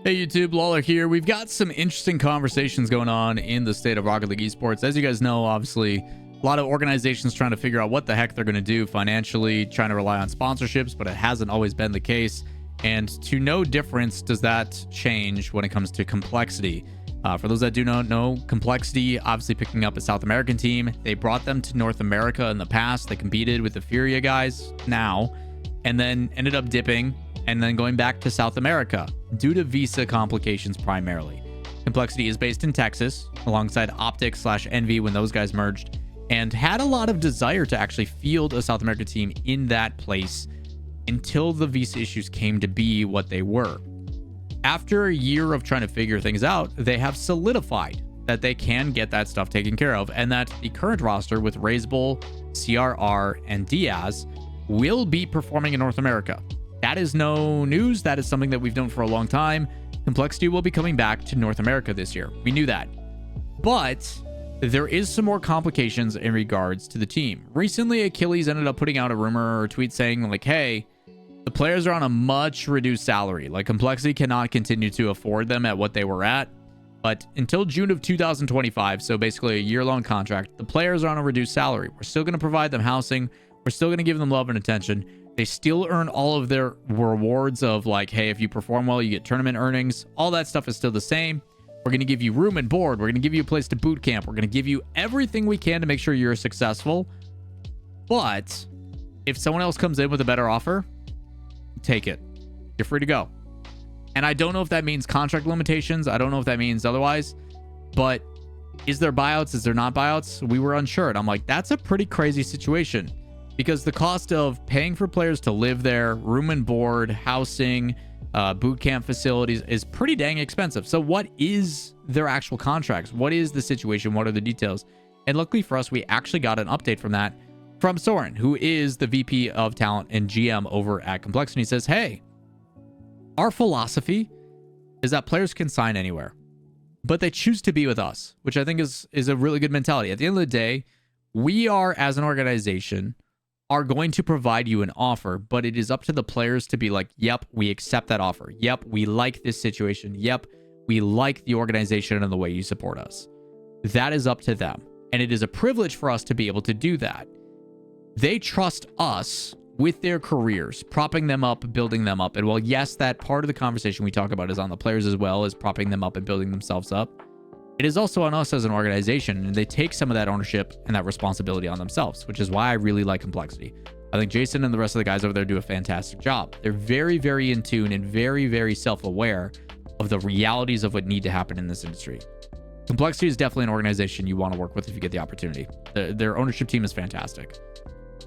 Hey YouTube, Lawler here. We've got some interesting conversations going on in the state of Rocket League Esports. As you guys know, obviously, a lot of organizations trying to figure out what the heck they're going to do financially, trying to rely on sponsorships, but it hasn't always been the case. And to no difference does that change when it comes to Complexity. For those that do not know, Complexity obviously picking up a South American team. They brought them to North America in the past. They competed with the Furia guys now, and then ended up dipping and then going back to South America due to visa complications primarily. Complexity is based in Texas alongside Optic/Envy when those guys merged, and had a lot of desire to actually field a South America team in that place until the visa issues came to be what they were. After a year of trying to figure things out, they have solidified that they can get that stuff taken care of, and that the current roster with Razebull, CRR, and Diaz will be performing in North America. That is no news. That is something that we've known for a long time. Complexity will be coming back to North America this year. We knew that. But there is some more complications in regards to the team. Recently, Achilles ended up putting out a rumor or tweet saying like, hey, the players are on a much reduced salary. Like, Complexity cannot continue to afford them at what they were at. But until June of 2025, so basically a year-long contract, the players are on a reduced salary. We're still going to provide them housing. We're still going to give them love and attention. They still earn all of their rewards of like, hey, if you perform well, you get tournament earnings. All that stuff is still the same. We're going to give you room and board. We're going to give you a place to boot camp. We're going to give you everything we can to make sure you're successful. But if someone else comes in with a better offer, take it. You're free to go. And I don't know if that means contract limitations. I don't know if that means otherwise. But is there buyouts? Is there not buyouts? We were unsure. And I'm like, that's a pretty crazy situation. Because the cost of paying for players to live there, room and board, housing, boot camp facilities is pretty dang expensive. So what is their actual contracts? What is the situation? What are the details? And luckily for us, we actually got an update from that from Soren, who is the VP of Talent and GM over at Complexity. He says, hey, our philosophy is that players can sign anywhere, but they choose to be with us, which I think is a really good mentality. At the end of the day, we are, as an organization, are going to provide you an offer, but it is up to the players to be like, yep, we accept that offer. Yep, we like this situation. Yep, we like the organization and the way you support us. That is up to them. And it is a privilege for us to be able to do that. They trust us with their careers, propping them up, building them up. And while, yes, that part of the conversation we talk about is on the players as well as propping them up and building themselves up, it is also on us as an organization, and they take some of that ownership and that responsibility on themselves, which is why I really like Complexity. I think Jason and the rest of the guys over there do a fantastic job. They're very, very in tune and very, very self-aware of the realities of what need to happen in this industry. Complexity is definitely an organization you want to work with if you get the opportunity. Their ownership team is fantastic.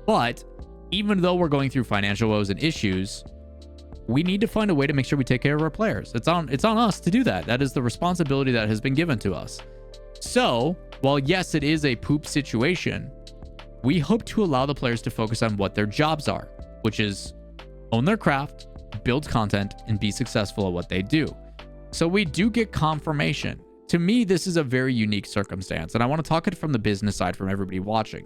But even though we're going through financial woes and issues, we need to find a way to make sure we take care of our players. It's on us to do that. That is the responsibility that has been given to us. So, while yes, it is a poop situation, we hope to allow the players to focus on what their jobs are, which is own their craft, build content, and be successful at what they do. So we do get confirmation. To me, this is a very unique circumstance, and I want to talk it from the business side from everybody watching.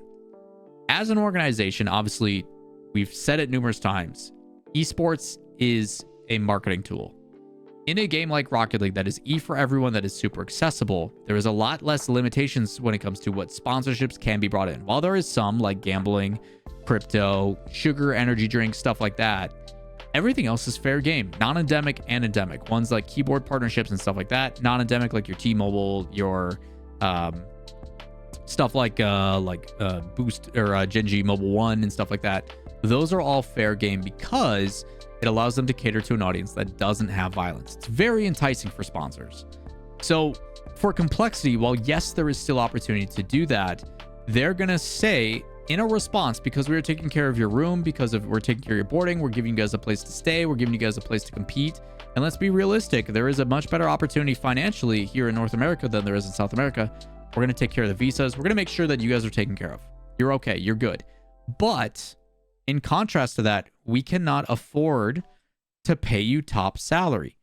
As an organization, obviously, we've said it numerous times, esports is a marketing tool. In a game like Rocket League that is for everyone, that is super accessible, there is a lot less limitations when it comes to what sponsorships can be brought in. While there is some like gambling, crypto, sugar, energy drinks, stuff like that, everything else is fair game. Non-endemic and endemic. Ones like keyboard partnerships and stuff like that. Non-endemic like your T-Mobile, your stuff like Boost or Genji Mobile One and stuff like that. Those are all fair game because it allows them to cater to an audience that doesn't have violence. It's very enticing for sponsors. So for Complexity, while yes, there is still opportunity to do that, they're going to say in a response, because we are taking care of your room, because we're taking care of your boarding, we're giving you guys a place to stay, we're giving you guys a place to compete. And let's be realistic, there is a much better opportunity financially here in North America than there is in South America. We're going to take care of the visas. We're going to make sure that you guys are taken care of. You're okay. You're good. But in contrast to that, we cannot afford to pay you top salary.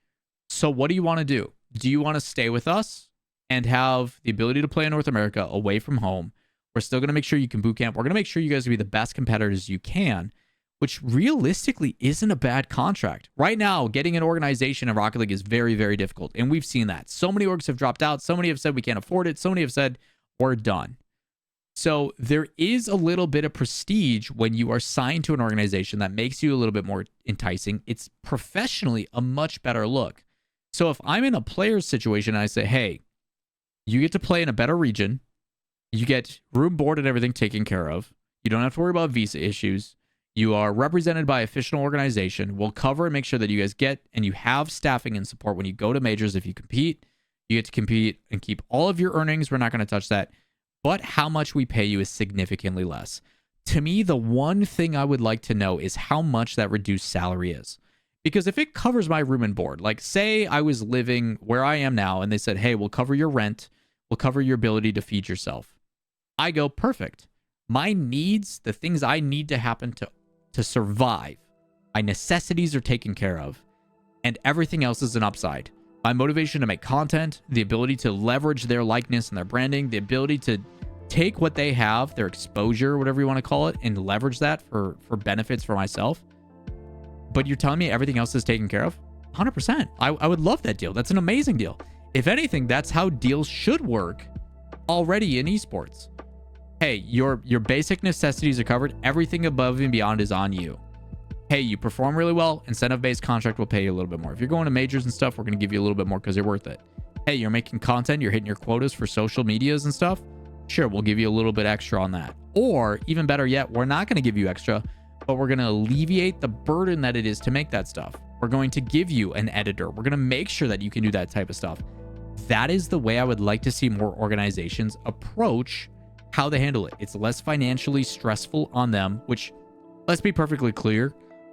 So what do you want to do? Do you want to stay with us and have the ability to play in North America away from home? We're still going to make sure you can boot camp. We're going to make sure you guys will be the best competitors you can. which realistically isn't a bad contract. Right now, getting an organization in Rocket League is very, very difficult. And we've seen that. So many orgs have dropped out. So many have said we can't afford it. So many have said we're done. So there is a little bit of prestige when you are signed to an organization that makes you a little bit more enticing. It's professionally a much better look. So if I'm in a player's situation and I say, hey, you get to play in a better region, you get room, board, and everything taken care of. You don't have to worry about visa issues. You are represented by an official organization. We'll cover and make sure that you guys get and you have staffing and support when you go to majors. If you compete, you get to compete and keep all of your earnings. We're not going to touch that. But how much we pay you is significantly less. To me, the one thing I would like to know is how much that reduced salary is. Because if it covers my room and board, like say I was living where I am now and they said, hey, we'll cover your rent, we'll cover your ability to feed yourself. I go, perfect. My needs, the things I need to happen to survive, my necessities are taken care of, and everything else is an upside. My motivation to make content, the ability to leverage their likeness and their branding, the ability to take what they have, their exposure, whatever you want to call it, and leverage that for benefits for myself. But you're telling me everything else is taken care of? 100%. I would love that deal. That's an amazing deal. If anything, that's how deals should work already in esports. Hey, your basic necessities are covered. Everything above and beyond is on you. Hey, you perform really well, incentive-based contract will pay you a little bit more. If you're going to majors and stuff, we're going to give you a little bit more because you're worth it. Hey, you're making content, you're hitting your quotas for social medias and stuff. Sure, we'll give you a little bit extra on that. Or even better yet, we're not going to give you extra, but we're going to alleviate the burden that it is to make that stuff. We're going to give you an editor. We're going to make sure that you can do that type of stuff. That is the way I would like to see more organizations approach how they handle it. It's less financially stressful on them, which, let's be perfectly clear,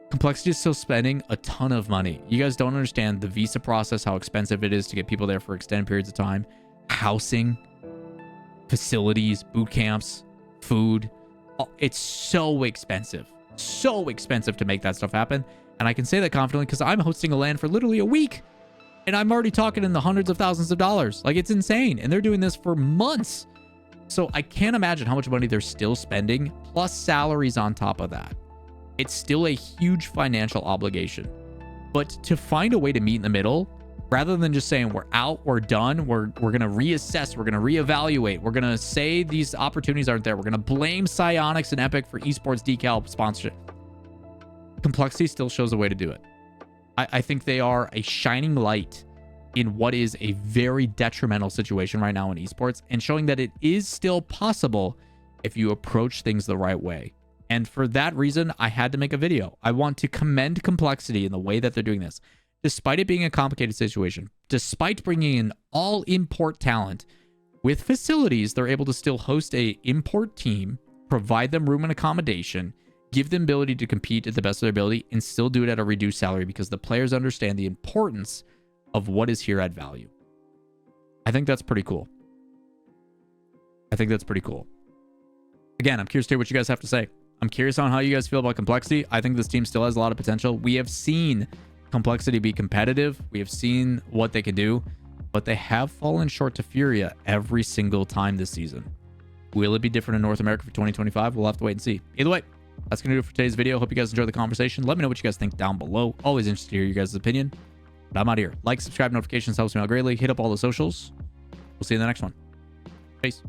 Complexity is still spending a ton of money. You guys don't understand the visa process, how expensive it is to get people there for extended periods of time. Housing, facilities, boot camps, food. It's so expensive. So expensive to make that stuff happen. And I can say that confidently because I'm hosting a LAN for literally a week. And I'm already talking in the hundreds of thousands of dollars. Like, it's insane. And they're doing this for months. So I can't imagine how much money they're still spending, plus salaries on top of that. It's still a huge financial obligation. But to find a way to meet in the middle, rather than just saying we're out, we're done, we're going to reassess, we're going to reevaluate, we're going to say these opportunities aren't there, we're going to blame Psyonix and Epic for esports decal sponsorship. Complexity still shows a way to do it. I think they are a shining light in what is a very detrimental situation right now in esports, and showing that it is still possible if you approach things the right way. And for that reason, I had to make a video. I want to commend Complexity in the way that they're doing this. Despite it being a complicated situation, despite bringing in all import talent, with facilities, they're able to still host a import team, provide them room and accommodation, give them ability to compete at the best of their ability, and still do it at a reduced salary because the players understand the importance of what is here at value. I think that's pretty cool. Again, I'm curious to hear what you guys have to say. I'm curious on how you guys feel about Complexity. I think this team still has a lot of potential. We have seen Complexity be competitive. We have seen what they can do, but they have fallen short to Furia every single time this season. Will it be different in North America for 2025? We'll have to wait and see. Either way, that's going to do it for today's video. Hope you guys enjoyed the conversation. Let me know what you guys think down below. Always interested to hear your guys' opinion. But I'm out of here. Like, subscribe, notifications helps me out greatly. Hit up all the socials. We'll see you in the next one. Peace.